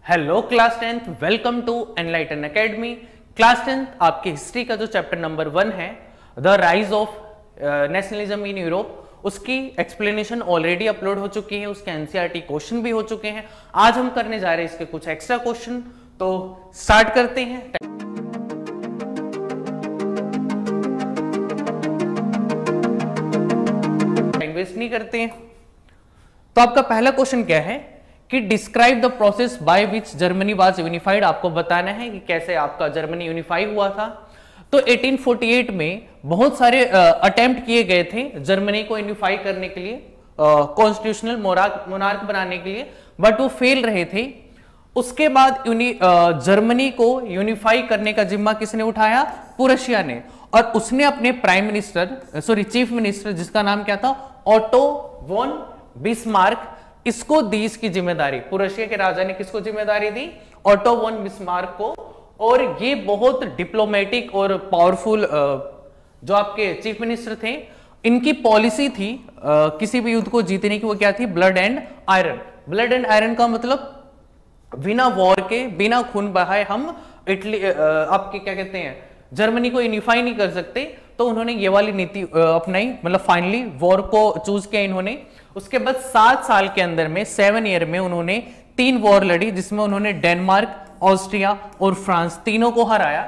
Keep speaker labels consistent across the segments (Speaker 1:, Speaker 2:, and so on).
Speaker 1: Hello class 10th, welcome to Enlighten Academy. Class 10th आपके history का जो chapter number 1 है, the rise of nationalism in Europe, उसकी explanation already upload हो चुकी है, उसके एनसीईआरटी क्वेश्चन भी हो चुके हैं। आज हम करने जा रहे हैं इसके कुछ एक्स्ट्रा क्वेश्चन, तो स्टार्ट करते हैं। टाइम वेस्ट नहीं करते हैं। तो आपका पहला क्वेश्चन क्या है कि describe the process by which Germany was unified. आपको बताना है कि कैसे आपका जर्मनी यूनिफाई हुआ था। तो 1848 में बहुत सारे अटेम्प्ट किए गए थे जर्मनी को यूनिफाई करने के लिए, कॉन्स्टिट्यूशनल मोनार्क बनाने के लिए, बट वो फेल रहे थे। उसके बाद जर्मनी को यूनिफाई करने का जिम्मा किसने उठाया? पुरशिया ने। और उसने अपने चीफ मिनिस्टर जिसका नाम क्या था? ऑटो वॉन बिस्मार्क, इसको दी इसकी जिम्मेदारी। पुरशिया के राजा ने किसको जिम्मेदारी दी? ऑटो वॉन बिस्मार्क को। और ये बहुत डिप्लोमेटिक और पावरफुल जो आपके चीफ मिनिस्टर थे, इनकी पॉलिसी थी किसी भी युद्ध को जीतने की। वो क्या थी? Blood and iron. Blood and iron का मतलब बिना वॉर के, बिना खून बहाए हम इटली आपके क्या कहते हैं, जर्मनी को यूनिफाई नहीं कर सकते। तो उन्होंने ये वाली नीति अपनाई, मतलब फाइनली वॉर को चूज किया इन्होंने। उसके बाद 7 साल के अंदर में, 7 ईयर में उन्होंने 3 वॉर लड़ी, जिसमें उन्होंने डेनमार्क, ऑस्ट्रिया और फ्रांस तीनों को हराया।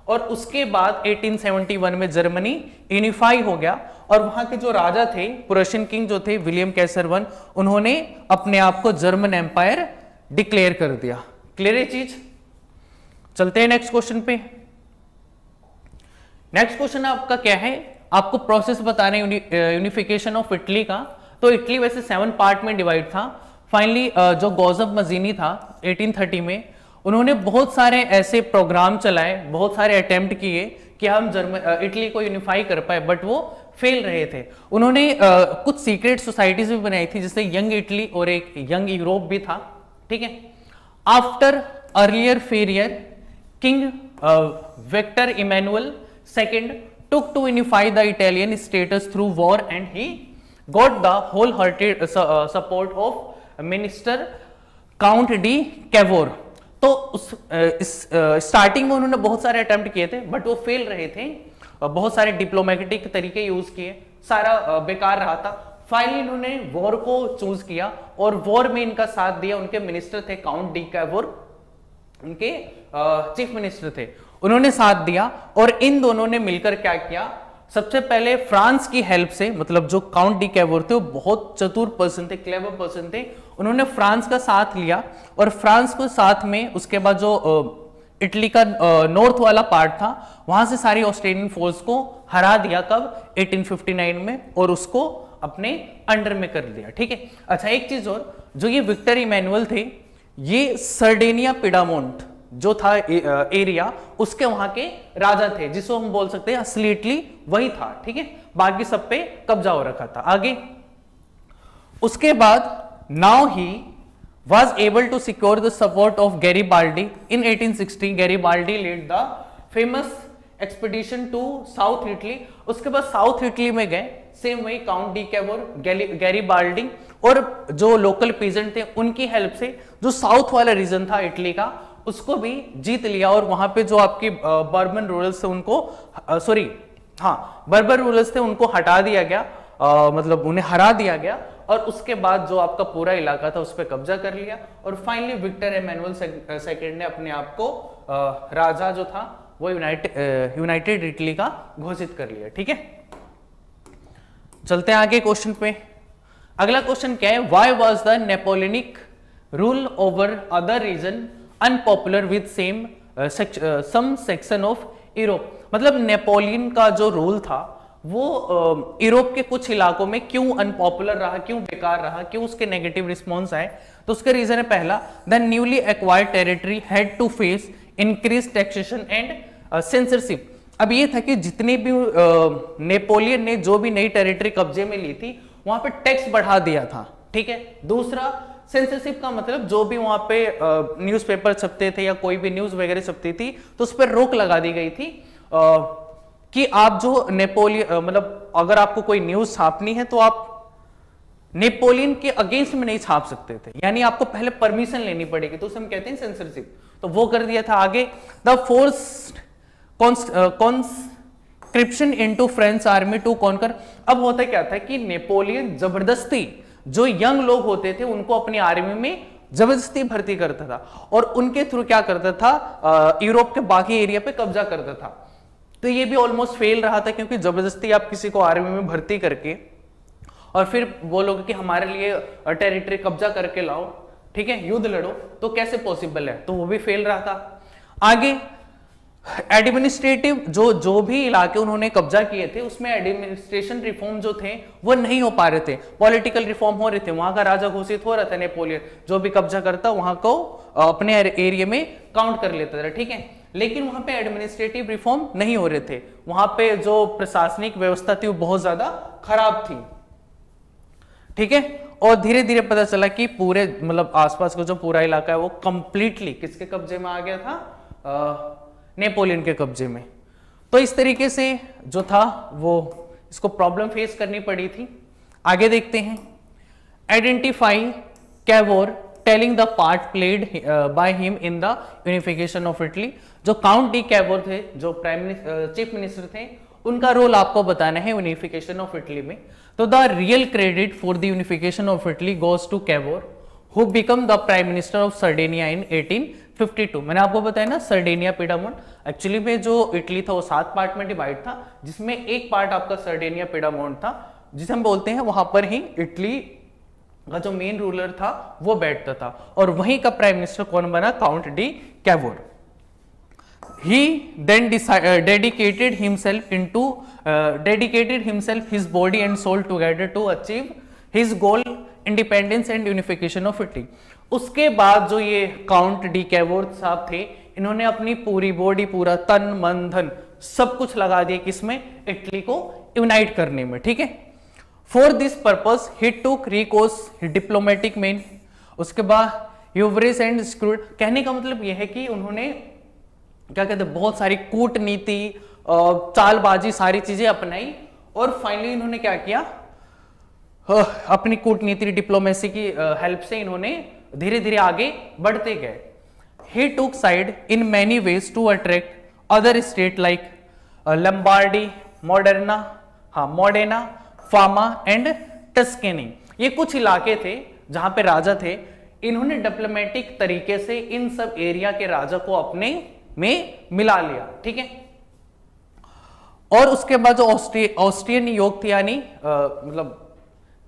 Speaker 1: और उसके बाद 1871 में जर्मनी यूनिफाई हो गया। और वहां के जो राजा थे, प्रुशियन किंग जो थे, विलियम कैसर वन, उन्होंने अपने आप को जर्मन एम्पायर डिक्लेयर कर दिया। क्लियर है चीज? चलते हैं नेक्स्ट क्वेश्चन पे। नेक्स्ट क्वेश्चन आपका क्या है? आपको प्रोसेस बताना है यूनिफिकेशन ऑफ इटली का। तो इटली वैसे 7 पार्ट में डिवाइड था। फाइनली जो गौजब मजीनी था 1830 में, उन्होंने बहुत सारे ऐसे प्रोग्राम चलाए, बहुत सारे अटेम्प्ट किए कि हम इटली को यूनिफाई कर पाए, बट वो फेल रहे थे। उन्होंने कुछ सीक्रेट सोसाइटीज भी बनाई थी, जैसे यंग इटली और एक यंग यूरोप भी था। ठीक है। After earlier failure, king Victor Emmanuel II took to unify the Italian status through war, and he got the wholehearted support of minister Count de Cavour। तो स्टार्टिंग में उन्होंने बहुत सारे अटेम्प्ट किए थे, बट वो फेल रहे थे। बहुत सारे डिप्लोमेटिक तरीके यूज किए, सारा बेकार रहा था। फाइनली इन्होंने वॉर को चूज किया, और वॉर में इनका साथ दिया उनके मिनिस्टर थे काउंट डी कैवोर, उनके चीफ मिनिस्टर थे, उन्होंने साथ दिया। और इन दोनों ने मिलकर क्या किया? सबसे पहले फ्रांस की हेल्प से, मतलब जो काउंट डी कैवोर थे वो बहुत चतुर पर्सन थे, क्लेवर पर्सन थे, उन्होंने फ्रांस का साथ लिया। और फ्रांस को साथ में उसके बाद जो इटली का नॉर्थ वाला पार्ट था, वहां से सारी ऑस्ट्रेलियन फोर्स को हरा दिया। कब? 1859 में, और उसको अपने अंडर में कर दिया। ठीक है। अच्छा, एक चीज और, जो ये विक्टर इमैनुअल थे, ये सर्डेनिया पिडामोंट जो था एरिया, उसके वहां के राजा थे, जिसको हम बोल सकते हैं असली इटली वही था। ठीक है। बाकी सब पे कब्जा हो रखा था। आगे उसके बाद now he was able to secure the support of Garibaldi in 1860। Garibaldi led the famous expedition to South Italy। उसके बाद साउथ इटली में गए, सेम वही काउंट डी कैवोर, गैरीबाल्डी और जो लोकल पीजेंट थे, उनकी हेल्प से जो साउथ वाला रीजन था इटली का, उसको भी जीत लिया। और वहां पे जो आपकी बर्बन रूलर्स थे उनको बर्बर रूलर्स थे उनको हटा दिया गया, मतलब उन्हें हरा दिया गया। और उसके बाद जो आपका पूरा इलाका था उस पर कब्जा कर लिया। और फाइनली विक्टर इमैनुअल II ने अपने आप को राजा जो था वो यूनाइटेड इटली का घोषित कर लिया। ठीक है। चलते हैं आगे क्वेश्चन पे। अगला क्वेश्चन क्या है? Why was the Napoleonic rule over other region unpopular with some section of Europe. मतलब नेपोलियन का जो रूल था वो यूरोप के कुछ इलाकों में क्यों अनपॉपुलर रहा, क्यों बेकार रहा, क्यों उसके नेगेटिव रिस्पॉन्स आए? तो उसका रीजन है, पहला, the newly acquired territory had to face increase taxation and censorship. अब ये था कि जितने भी नेपोलियन ने जो भी नई टेरिटरी कब्जे में ली थी, वहां पे टैक्स बढ़ा दिया था। ठीक है। दूसरा, सेंसरशिप का मतलब जो भी वहां पे न्यूज़पेपर छपते थे या कोई भी न्यूज वगैरह छपती थी, तो उस पर रोक लगा दी गई थी कि आप जो मतलब अगर आपको कोई न्यूज छापनी है तो आप नेपोलियन के अगेंस्ट में नहीं छाप सकते थे, यानी आपको पहले परमिशन लेनी पड़ेगी, तो उसे हम कहते हैं सेंसरशिप। तो वो कर दिया था। आगे the forced conscription into French army to conquer. अब होता क्या था कि नेपोलियन जबरदस्ती जो यंग लोग होते थे उनको अपनी आर्मी में जबरदस्ती भर्ती करता था और उनके थ्रू क्या करता था, यूरोप के बाकी एरिया पे कब्जा करता था। तो ये भी ऑलमोस्ट फेल रहा था, क्योंकि जबरदस्ती आप किसी को आर्मी में भर्ती करके और फिर बोलोगे कि हमारे लिए टेरिटरी कब्जा करके लाओ, ठीक है, युद्ध लड़ो, तो कैसे पॉसिबल है, तो वो भी फेल रहा था। आगे एडमिनिस्ट्रेटिव जो भी इलाके उन्होंने कब्जा किए थे उसमें एडमिनिस्ट्रेशन रिफॉर्म जो थे वो नहीं हो पा रहे थे, पॉलिटिकल रिफॉर्म हो रहे थे, वहां का राजा घोषित हो रहा था नेपोलियन, जो भी कब्जा करता वहां को अपने एरिया में काउंट कर लेता था, ठीक है, लेकिन वहां पे एडमिनिस्ट्रेटिव रिफॉर्म नहीं हो रहे थे, वहां पे जो प्रशासनिक व्यवस्था थी वो बहुत ज्यादा खराब थी, ठीक है। और धीरे धीरे पता चला कि पूरे मतलब आसपास का जो पूरा इलाका है वो कंप्लीटली किसके कब्जे में आ गया था, नेपोलियन के कब्जे में। तो इस तरीके से जो था वो इसको प्रॉब्लम फेस करनी पड़ी थी। आगे देखते हैं, identify Cavour telling the part played by him in the unification of Italy. जो काउंट डी कैवोर थे, जो चीफ मिनिस्टर थे, उनका रोल आपको बताना है यूनिफिकेशन ऑफ इटली में। तो the real credit for the unification of Italy goes to Cavour who become the prime minister of Sardinia in 1852। मैंने आपको बताया ना, सर्डेनिया पिडामोंट, एक्चुअली में जो इटली था वो 7 पार्ट में डिवाइड था, जिसमें एक पार्ट आपका सर्डेनिया पिडामोंट था, जिसे हम बोलते हैं वहां पर ही इटली का जो मेन रूलर था वो बैठता था, और वहीं का प्राइम मिनिस्टर कौन बना, count de Cavour. He then dedicated himself his body and soul together to achieve his goal, independence and unification of Italy। उसके बाद जो ये काउंट डी कैवोर साहब थे, इन्होंने अपनी पूरी बॉडी, पूरा तन मन धन सब कुछ लगा दिया किसमें, इटली को यूनाइट करने में, ठीक है। For this purpose he took recourse diplomatic main. उसके बाद ह्यूबरिस एंड स्क्रूड, कहने का मतलब यह है कि उन्होंने क्या कहते हैं, बहुत सारी कूटनीति, चालबाजी, सारी चीजें अपनाई, और फाइनली इन्होंने क्या किया, अपनी कूटनीति डिप्लोमेसी की हेल्प से इन्होंने धीरे धीरे आगे बढ़ते गए। He took side in many ways to attract other state like Lombardy, Modena, Parma and Tuscany. ये कुछ इलाके थे जहां पे राजा थे, इन्होंने डिप्लोमेटिक तरीके से इन सब एरिया के राजा को अपने में मिला लिया, ठीक है। और उसके बाद जो ऑस्ट्रियन योग थे, यानी मतलब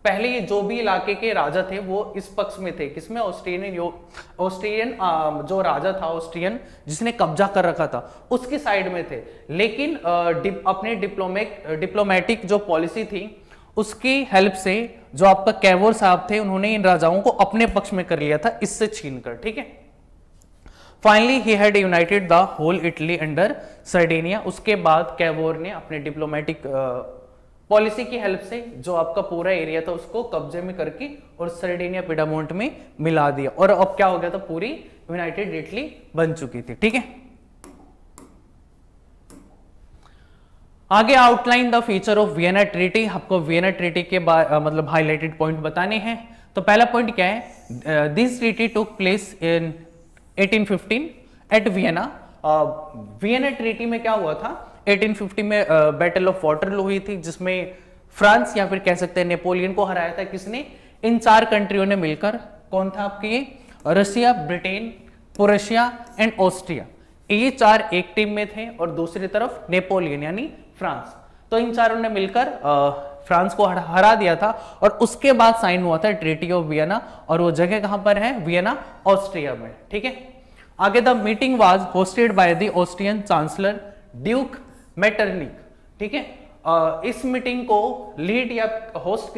Speaker 1: पहले ये जो भी इलाके के राजा थे वो इस पक्ष में थे, किसमें, ऑस्ट्रियन जो राजा था ऑस्ट्रियन जिसने कब्जा कर रखा था उसकी साइड में थे, लेकिन अपने डिप्लोमेटिक जो पॉलिसी थी उसकी हेल्प से जो आपका कैवोर साहब थे उन्होंने इन राजाओं को अपने पक्ष में कर लिया था, इससे छीनकर, ठीक है। Finally he had united the whole Italy under Sardinia. उसके बाद कैवोर ने अपने डिप्लोमेटिक पॉलिसी की हेल्प से जो आपका पूरा एरिया था उसको कब्जे में करके और सर्डेनिया पिडामोंट में मिला दिया, और अब क्या हो गया था, पूरी यूनाइटेड इटली बन चुकी थी, ठीक है। आगे outline the feature of Vienna treaty. आपको वियना ट्रीटी के मतलब हाईलाइटेड पॉइंट बताने हैं। तो पहला पॉइंट क्या है, this treaty took place in 1815 eight Vienna. Vienna treaty में क्या हुआ था, 1850 में बैटल ऑफ वाटरलू हुई थी, जिसमें फ्रांस या फिर कह सकते हैं नेपोलियन को हराया था। किसने, इन 4 कंट्रियों ने मिलकर। कौन था आपके ये, Russia, Britain, Prussia and Austria, ये 4 एक टीम में थे, और दूसरी तरफ नेपोलियन यानी फ्रांस। तो इन चारों ने मिलकर फ्रांस को हरा दिया था, और उसके बाद साइन हुआ था ट्रीटी ऑफ वियना, और वो जगह कहां पर है, वियना, ऑस्ट्रिया में, ठीक है। आगे the meeting was hosted by the Austrian chancellor Duke Metternich, ठीक है। इस मीटिंग को लीड या होस्ट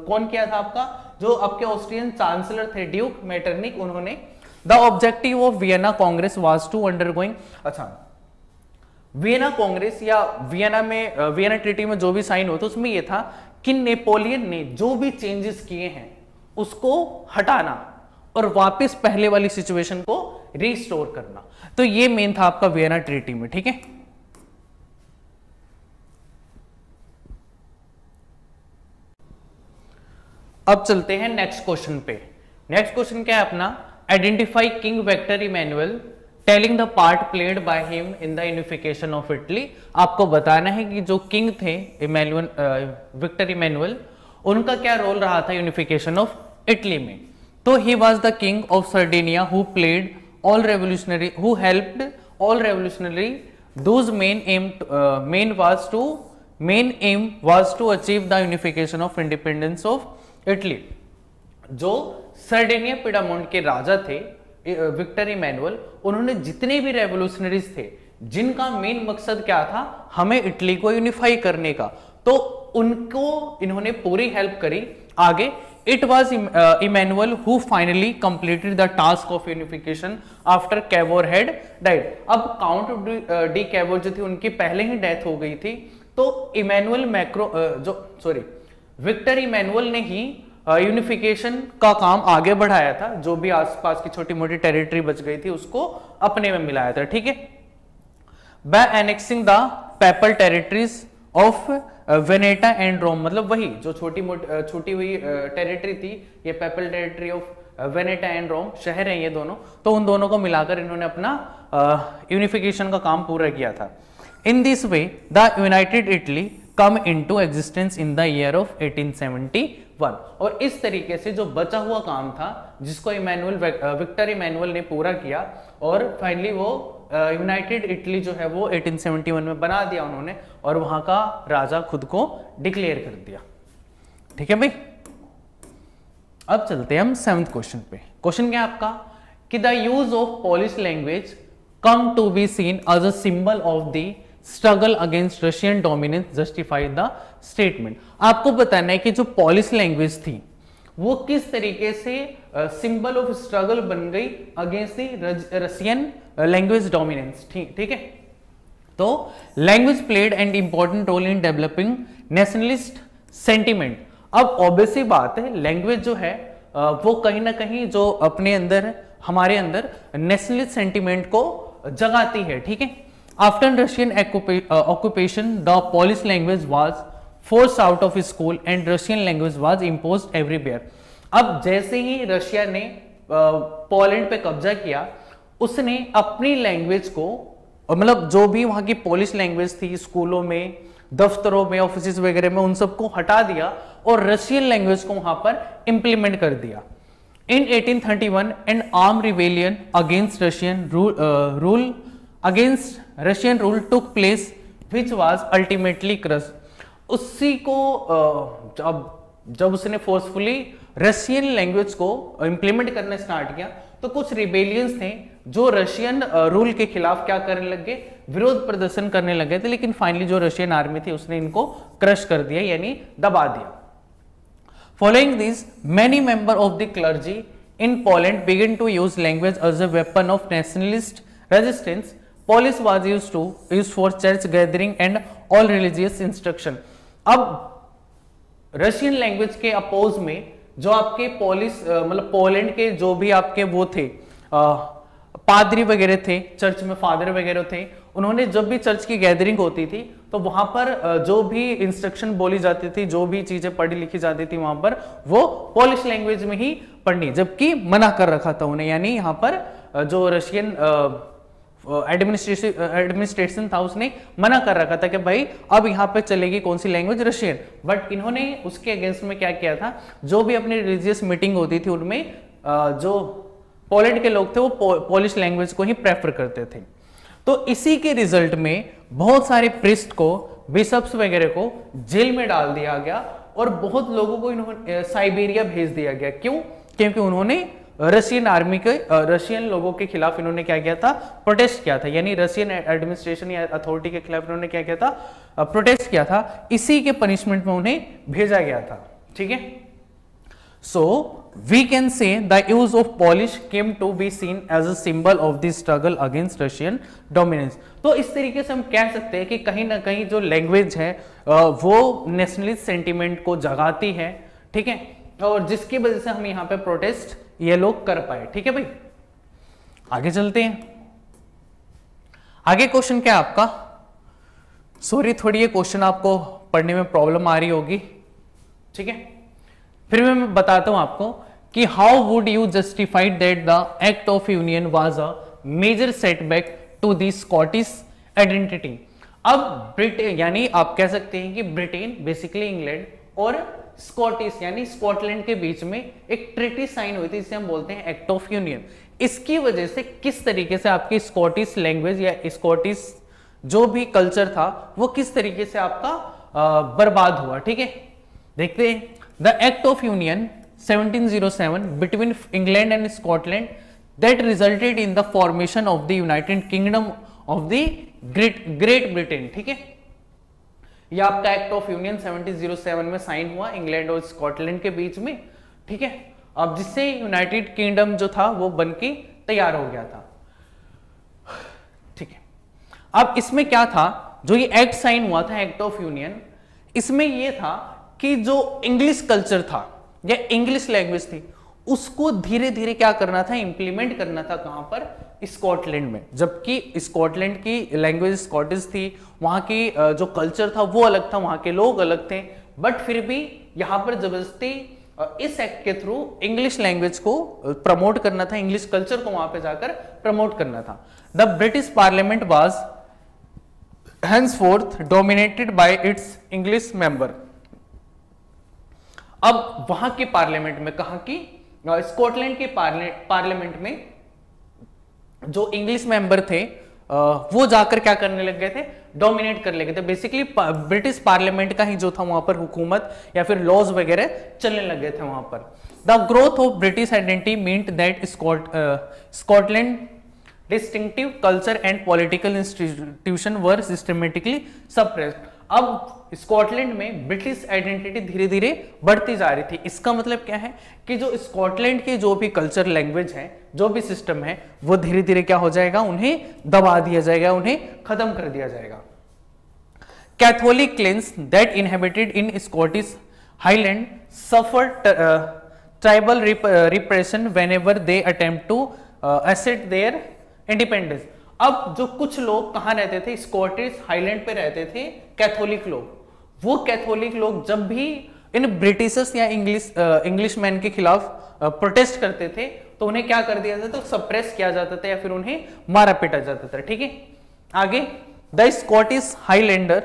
Speaker 1: कौन किया था आपका, जो आपके ऑस्ट्रियन चांसलर थे ड्यूक मेटरनिक, उन्होंने। The objective of Vienna Congress was to undergoing, अच्छा, वियना कांग्रेस या वियना में वियना ट्रीटी में जो भी साइन होता उसमें यह था कि नेपोलियन ने जो भी चेंजेस किए हैं उसको हटाना और वापस पहले वाली सिचुएशन को रिस्टोर करना। तो ये मेन था आपका वियना ट्रीटी में, ठीक है। अब चलते हैं नेक्स्ट क्वेश्चन पे। नेक्स्ट क्वेश्चन क्या है अपना, identify king Victor Emmanuel telling the part played by him in the unification of Italy. आपको बताना है कि जो किंग थे इमैनुअल, विक्टर इमैनुअल, उनका क्या रोल रहा था यूनिफिकेशन ऑफ इटली में। तो he was the king of Sardinia who played all revolutionary, who helped all revolutionary, those men aim was to achieve the unification of independence of Italy. जो Sardinia पिडामोंट के राजा थे Victor Emmanuel, उन्होंने जितने भी revolutionaries थे जिनका मेन मकसद क्या था, हमें इटली को यूनिफाई करने का, तो उनको इन्होंने पूरी हेल्प करी आगे। It was Emmanuel who finally completed the task of unification after Cavour had died. अब काउंट डी कैवोर जो थी उनकी पहले ही डेथ हो गई थी, तो इमैनुअल विक्टर इमैनुअल ने ही यूनिफिकेशन का काम आगे बढ़ाया था। जो भी आसपास की छोटी मोटी टेरिटरी बच गई थी उसको अपने में मिलाया था, ठीक है। By annexing the papal territories of Veneta and Rome, मतलब वही जो छोटी हुई टेरिटरी थी, ये papal territory of Veneta and Rome शहर हैं ये दोनों, तो उन दोनों को मिलाकर इन्होंने अपना यूनिफिकेशन का काम पूरा किया था। In this way the United Italy come into existence in the year of 1871। और इस तरीके से जो बचा हुआ काम था जिसको विक्टर इमैनुअल ने पूरा किया, और फाइनली वो यूनाइटेड इटली जो है वो 1871 में बना दिया उन्होंने, और वहां का राजा खुद को डिक्लेयर कर दिया, ठीक है भाई। अब चलते हैं हम 7th क्वेश्चन पे। क्वेश्चन क्या है आपका कि the use of Polish language come to be seen as a symbol of the struggle against Russian dominance justify the statement. आपको बताना है कि जो पोलिश लैंग्वेज थी वो किस तरीके से सिंबल ऑफ स्ट्रगल बन गई against the Russian language dominance, ठीक है। तो language played and important role in developing nationalist sentiment. अब ऑब्वियसली बात है, लैंग्वेज जो है वो कहीं ना कहीं जो अपने अंदर हमारे अंदर नेशनलिस्ट सेंटिमेंट को जगाती है, ठीक है। After Russian occupation the Polish language was force out of school and Russian language was imposed everywhere. अब जैसे ही रशिया ने पोलैंड पे कब्जा किया, उसने अपनी लैंग्वेज को, मतलब जो भी वहां की पोलिश लैंग्वेज थी स्कूलों में, दफ्तरों में, ऑफिस वगैरह में, उन सबको हटा दिया और रशियन लैंग्वेज को वहां पर इंप्लीमेंट कर दिया। In 1831, an armed rebellion against Russian rule took place, which was ultimately crushed. उसी को जब उसने फोर्सफुली रशियन लैंग्वेज को इंप्लीमेंट करना स्टार्ट किया, तो कुछ रिबेलियंस थे जो रशियन रूल के खिलाफ क्या करने लगे, विरोध प्रदर्शन करने लगे थे, लेकिन फाइनली जो रशियन आर्मी थी उसने इनको क्रश कर दिया, यानी दबा दिया। Following this, many members of the clergy in Poland began to use language as a weapon of nationalist resistance. Polish was used for church gathering and all religious instruction. अब Russian language के oppose में जो आपके मतलब Poland के जो भी आपके वो थे पादरी वगैरह थे, चर्च में फादर वगैरह थे, उन्होंने जब भी चर्च की गैदरिंग होती थी तो वहां पर जो भी इंस्ट्रक्शन बोली जाती थी, जो भी चीजें पढ़ी लिखी जाती थी वहां पर वो पोलिश लैंग्वेज में ही पढ़नी, जबकि मना कर रखा था उन्हें, यानी यहाँ पर जो रशियन एडमिनिस्ट्रेशन था उसने मना कर रखा था कि भाई अब यहाँ पे चलेगी कौन सी लैंग्वेज, रशियन। बट इन्होंने उसके अगेंस्ट में क्या किया था, जो भी अपनी रिलीजियस मीटिंग होती थी उनमें जो पोलैंड के लोग थे वो पोलिश लैंग्वेज को ही प्रेफर करते थे। तो इसी के रिजल्ट में बहुत सारे प्रिस्ट को, बिशप्स वगैरह को जेल में डाल दिया गया और बहुत लोगों को इन्होंने साइबेरिया भेज दिया गया। क्यों? क्योंकि उन्होंने रशियन आर्मी के, रशियन लोगों के खिलाफ इन्होंने क्या किया था, प्रोटेस्ट किया था, यानी रशियन एडमिनिस्ट्रेशन या अथॉरिटी के खिलाफ इन्होंने क्या किया था, प्रोटेस्ट किया था। इसी के पनिशमेंट में उन्हें भेजा गया था, ठीक है। So we can say the use of Polish came to be seen as a symbol of the struggle against Russian dominance. तो इस तरीके से हम कह सकते हैं कि कहीं ना कहीं जो लैंग्वेज है वो नेशनलिस्ट सेंटिमेंट को जगाती है, ठीक है, और जिसकी वजह से हम यहाँ पे प्रोटेस्ट ये लोग कर पाए, ठीक है भाई। आगे चलते हैं। आगे क्वेश्चन क्या है आपका, सॉरी थोड़ी ये क्वेश्चन आपको पढ़ने में प्रॉब्लम आ रही होगी, ठीक है। फिर मैं बताता हूं आपको कि how would you justified that the Act of Union was a major setback to the Scottish identity. अब ब्रिटेन यानी आप कह सकते हैं कि ब्रिटेन बेसिकली इंग्लैंड और स्कॉटिश यानी स्कॉटलैंड के बीच में एक ट्रीटी साइन हुई थी जिसे हम बोलते हैं एक्ट ऑफ यूनियन। इसकी वजह से किस तरीके से आपकी स्कॉटिश लैंग्वेज या स्कॉटिश जो भी कल्चर था वो किस तरीके से आपका बर्बाद हुआ। ठीक है, देखते हैं। The Act of union 1707 between England and Scotland that resulted in the formation of the United kingdom of the great Britain. ठीक है, यह आपका एक्ट ऑफ यूनियन 1707 में साइन हुआ इंग्लैंड और स्कॉटलैंड के बीच में। ठीक है, अब जिससे यूनाइटेड किंगडम जो था वो बनके तैयार हो गया था। ठीक है, अब इसमें क्या था, जो ये एक्ट साइन हुआ था एक्ट ऑफ यूनियन, इसमें ये था कि जो इंग्लिश कल्चर था या इंग्लिश लैंग्वेज थी उसको धीरे धीरे क्या करना था, इंप्लीमेंट करना था। कहां पर, स्कॉटलैंड में। जबकि स्कॉटलैंड की लैंग्वेज स्कॉटिश थी, वहां की जो कल्चर था वो अलग था, वहां के लोग अलग थे, बट फिर भी यहां पर जबरदस्ती इस एक्ट के थ्रू इंग्लिश लैंग्वेज को प्रमोट करना था, इंग्लिश कल्चर को वहां पे जाकर प्रमोट करना था। The British parliament was henceforth dominated by its English member। अब वहां के पार्लियामेंट में, कहा कि स्कॉटलैंड के पार्लियामेंट में जो इंग्लिश मेंबर थे वो जाकर क्या करने लग गए थे, डोमिनेट कर लगे थे। बेसिकली ब्रिटिश पार्लियामेंट का ही जो था वहां पर हुकूमत या फिर लॉज वगैरह चलने लग गए थे वहां पर। The growth of British identity meant that Scotland distinctive culture and political institution were systematically suppressed. अब स्कॉटलैंड में ब्रिटिश आइडेंटिटी धीरे धीरे बढ़ती जा रही थी। इसका मतलब क्या है कि जो स्कॉटलैंड की जो भी कल्चर, लैंग्वेज है, जो भी सिस्टम है, वो धीरे धीरे क्या हो जाएगा, उन्हें दबा दिया जाएगा, उन्हें खत्म कर दिया जाएगा। Catholic clans that inhabited in Scottish Highland suffer tribal repression whenever they attempt to assert their independence. अब जो कुछ लोग कहां रहते थे, स्कॉटिश हाईलैंड पे रहते थे कैथोलिक लोग। वो कैथोलिक लोग जब भी इन ब्रिटिशर्स या इंग्लिश मैन के खिलाफ प्रोटेस्ट करते थे तो उन्हें क्या कर दिया जाता था, सप्रेस किया जाता था या फिर उन्हें मारा पीटा जाता था। ठीक है, आगे। The Scottish highlander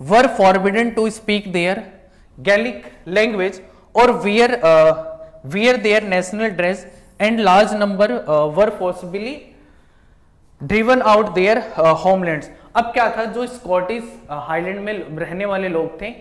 Speaker 1: were forbidden to speak their Gaelic language और wear their national dress and large number were forcibly driven out their homelands. अब क्या था, जो स्कॉटिश हाईलैंड में रहने वाले लोग थे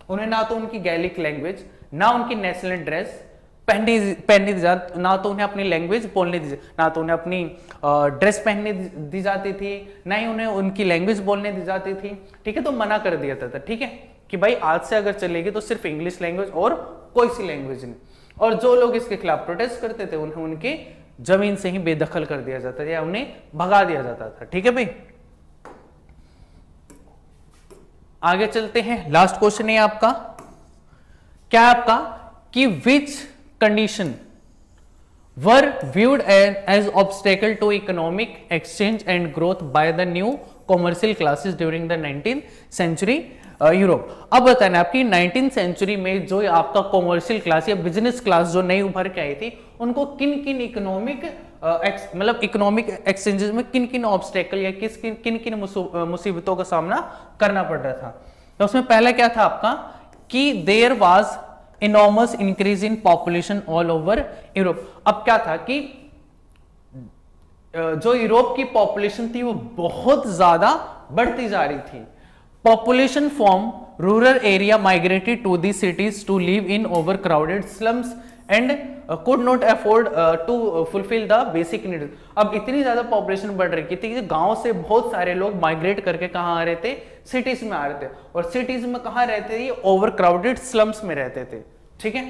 Speaker 1: उन्हें ना तो उनकी गैलिक लैंग्वेज, ना उनकी नेशनल ड्रेस पहनने दी जाती, ना तो उन्हें अपनी लैंग्वेज बोलने दी, ना तो उन्हें अपनी ड्रेस पहनने दी जाती थी, ना ही उन्हें उनकी लैंग्वेज बोलने दी जाती थी। ठीक है, तो मना कर दिया था। ठीक है, कि भाई आज से अगर चलेगी तो सिर्फ इंग्लिश लैंग्वेज और कोई सी लैंग्वेज नहीं। और जो लोग इसके खिलाफ प्रोटेस्ट करते थे उन्हें उनके जमीन से ही बेदखल कर दिया जाता था या उन्हें भगा दिया जाता था। ठीक है भाई, आगे चलते हैं। लास्ट क्वेश्चन है आपका, क्या आपका कि which condition were viewed as obstacle to economic exchange and growth by the new commercial classes during the 19th century Europe. अब बताना आपकी 19th सेंचुरी में जो आपका कॉमर्शियल क्लास या बिजनेस क्लास जो नई उभर के आई थी उनको किन किन इकोनॉमिक मतलब इकोनॉमिक एक्सचेंजेस में किन किन ऑब्स्टेकल या किन किन मुसीबतों का सामना करना पड़ रहा था। तो उसमें पहला क्या था आपका कि there was enormous increase in population all over Europe. अब क्या था कि जो यूरोप की पॉपुलेशन थी वो बहुत ज्यादा बढ़ती जा रही थी। Population from rural area migrated to the cities to live in overcrowded slums and could not afford to fulfill the basic needs। अब इतनी ज्यादा पॉपुलेशन बढ़ रही थी कि गांव से बहुत सारे लोग माइग्रेट करके कहाँ आ रहे थे, सिटीज में आ रहे थे। और सिटीज में कहाँ रहते थे, ये ओवरक्राउडेड स्लम्स में रहते थे। ठीक है,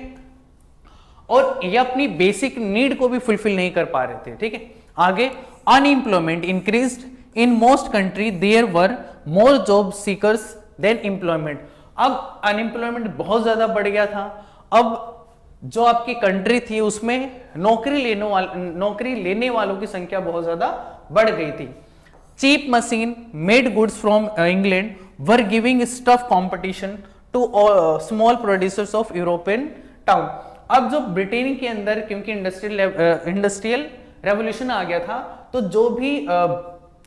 Speaker 1: और ये अपनी बेसिक नीड को भी फुलफिल नहीं कर पा रहे थे। ठीक है, आगे। Unemployment increased in most country, there were more job seekers than employment. अब अनएम्प्लॉयमेंट बहुत ज्यादा बढ़ गया था। अब जो आपकी कंट्री थी उसमें नौकरी लेने वालों की संख्या बहुत ज्यादा बढ़ गई थी। Cheap machine made goods from England were giving stuff competition to small producers of European town. अब जो ब्रिटेन के अंदर क्योंकि इंडस्ट्रियल रेवोल्यूशन आ गया था, तो जो भी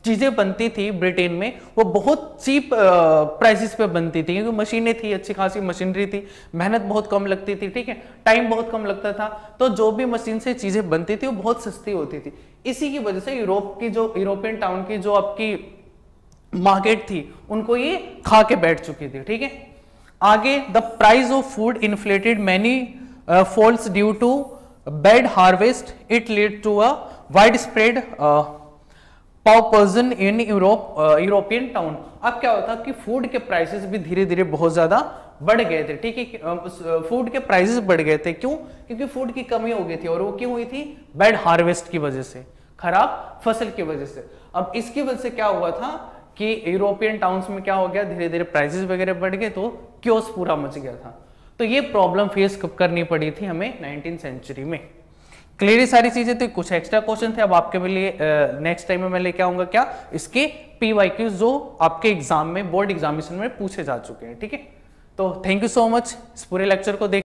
Speaker 1: चीजें बनती थी ब्रिटेन में वो बहुत चीप प्राइसेस पे बनती थी, क्योंकि मशीनें थी, अच्छी खासी मशीनरी थी, मेहनत बहुत कम लगती थी, ठीक है, टाइम बहुत कम लगता था, तो जो भी मशीन से चीजें बनती थी वो बहुत सस्ती होती थी। इसी की वजह से यूरोपियन टाउन की जो आपकी मार्केट थी उनको ये खा के बैठ चुकी थी, ठीक है। आगे, the price of food inflated many falls due to bad harvest, it lead to a wide spread poverty in European town. अब क्या होता कि फूड के प्राइसेस भी धीरे धीरे बहुत ज्यादा बढ़ गए थे, ठीक है, फूड के प्राइसेस बढ़ गए थे। क्यों? क्योंकि फूड की कमी हो गई थी, और वो क्यों हुई थी? बैड हार्वेस्ट की वजह से, खराब फसल की वजह से। अब इसकी वजह से क्या हुआ था कि यूरोपियन टाउन्स में क्या हो गया, धीरे धीरे प्राइसेस वगैरह बढ़ गए, तो क्योस पूरा मच गया था। तो ये प्रॉब्लम फेस कब करनी पड़ी थी हमें? 19th सेंचुरी में। क्लियर सारी चीजें थी, कुछ एक्स्ट्रा क्वेश्चन थे, अब आपके लिए नेक्स्ट टाइम में मैं लेके आऊंगा क्या, इसके PYQs जो आपके एग्जाम में, बोर्ड एग्जामिनेशन में पूछे जा चुके हैं, ठीक है। तो थैंक यू सो मच इस पूरे लेक्चर को देख